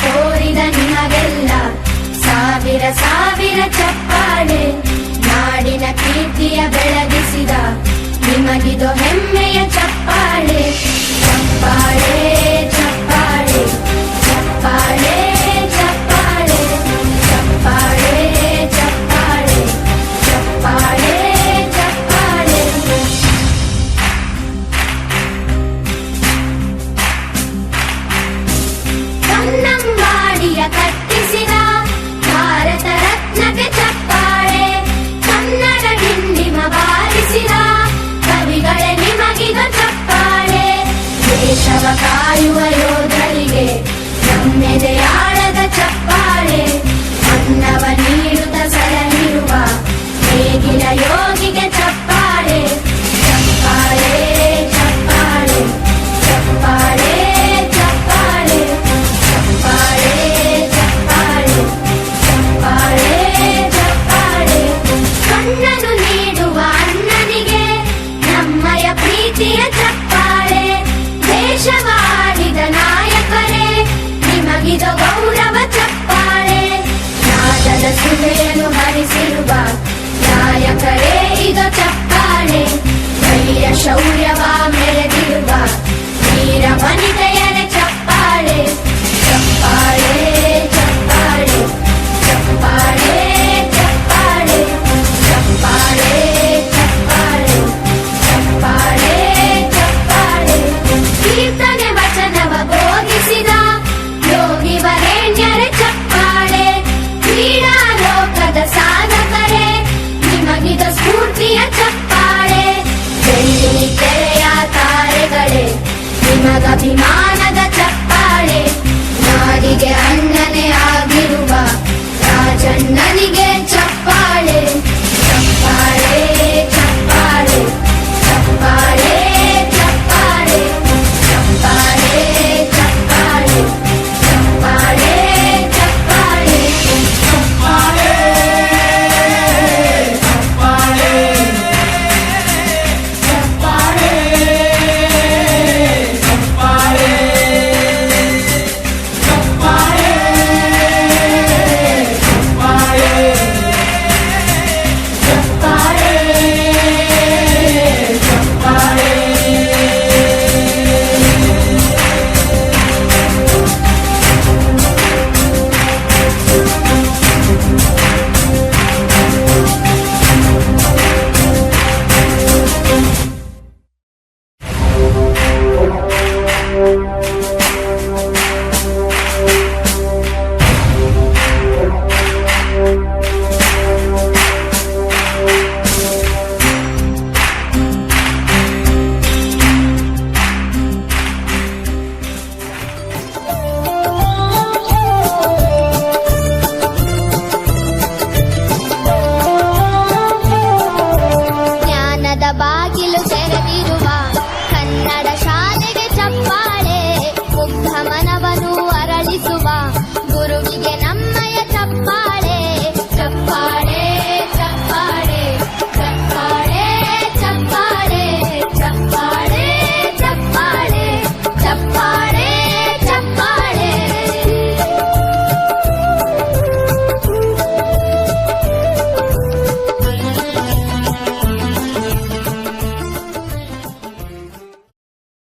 ತೋರಿದ ನಿಮಗೆಲ್ಲ ಸಾವಿರ ಸಾವಿರ ಚಪ್ಪಾಳೆ. ನಾಡಿನ ಕೀರ್ತಿಯ ಬೆಳಗಿಸಿದ ನಿಮಗಿದು ಹೆಮ್ಮೆಯ ಚಪ್ಪಾಳೆ. ಚಪ್ಪಾಳೆ ಚಪ್ಪಾಳೆ ಚಪ್ಪಾಳೆ ಚಪ್ಪಾಳೆ ಚಪ್ಪಾಳೆ ಚಪ್ಪಾಳೆ ಚಪ್ಪಾಳೆ ಚಪ್ಪಾಳೆ. ಕನ್ನಂಬಾಡಿಯ ಕಟ್ಟಿಸಿದ ಭಾರತ ರತ್ನಕ್ಕೆ ಚಪ್ಪಾಳೆ. ಕನ್ನಡ ಡಿಂಡಿಮ ಬಾರಿಸಿದ ಕವಿಗಳೇ ನಿಮಗಿದು ಚಪ್ಪಾಳೆ. ದೇಶವ ಕಾಯುವ ಯೋಧರಿಗೆ ನಮ್ಮೆದೆಯಾಳದ ಚಪ್ಪಾಳೆ. ಅನ್ನವ ನೀಡುತ್ತ ಸಲಹಿರುವ ನೇಗಿಲ ಯೋಗಿಗೆ ಚಪ್ಪಾಳೆ. ಚಪ್ಪಾಳೆ ಚಪ್ಪಾಳೆ ಚಪ್ಪಾಳೆ ಚಪ್ಪಾಳೆ ಚಪ್ಪಾಳೆ ಚಪ್ಪಾಳೆ ಚಪ್ಪಾಳೆ ಚಪ್ಪಾಳೆ. ಕಣ್ಣನು ನೀಡುವ ಅಣ್ಣನಿಗೆ ನಮ್ಮಯ ಪ್ರೀತಿಯ ಚಪ್ಪಾಳೆ. ದೇಶವಾಡಿದ ನಾಯಕರೇ ನಿಮಗಿದು ಗೌರವ ಚಪ್ಪಾಳೆ. ನಾದದ ಸುಳೆಯನ್ನು ಹರಿಸಿರುವ ನಾಯಕರೇ ಇದು ಚಪ್ಪಾಳೆ. ಧೈರ್ಯ ಶೌರ್ಯವ ಮೆರೆದಿರುವ ವೀರ ವನಿತೆಯರ ಚಪ್ಪಾಳೆ. ಚಪ್ಪಾಳೆ ಚಪ್ಪಾಳೆ ಚಪ್ಪಾಳೆ ಚಪ್ಪಾಳೆ ಚಪ್ಪಾಳೆ ಚಪ್ಪಾಳೆ ಚಪ್ಪಾಳೆ ಚಪ್ಪಾಳೆ. ಕೀರ್ತನೆ ವಚನವ ಬೋಧಿಸಿದ ಯೋಗಿ ವರೇಣ್ಯರ ಚಪ್ಪಾಳೆ. ಕ್ರೀಡಾ ಲೋಕದ ಸಾಧಕರೇ ನಿಮಗಿದು ಸ್ಫೂರ್ತಿಯ ಚಪ್ಪಾಳೆ. ಬೆಳ್ಳಿ ತೆರೆಯ ತಾರೆಗಳೇ ನಿಮಗಭಿಮಾನದ ಚಪ್ಪಾಳೆ. ನಾಡಿಗೆ ಅಣ್ಣನೇ ಆಗಿರುವ ರಾಜಣ್ಣನಿಗೆ ಚಪ್ಪಾಳೆ. ಚಪ್ಪಾಳೆ ಚಪ್ಪಾಳೆ ಚಪ್ಪಾಳೆ ಚಪ್ಪಾಳೆ ಚಪ್ಪಾಳೆ ಚಪ್ಪಾಳೆ ಚಪ್ಪಾಳೆ ಚಪ್ಪಾಳೆ ಚಪ್ಪಾಳೆ ಚಪ್ಪಾಳೆ ಚಪ್ಪಾಳೆ ಚಪ್ಪಾಳೆ ಚಪ್ಪಾಳೆ ಚಪ್ಪಾಳೆ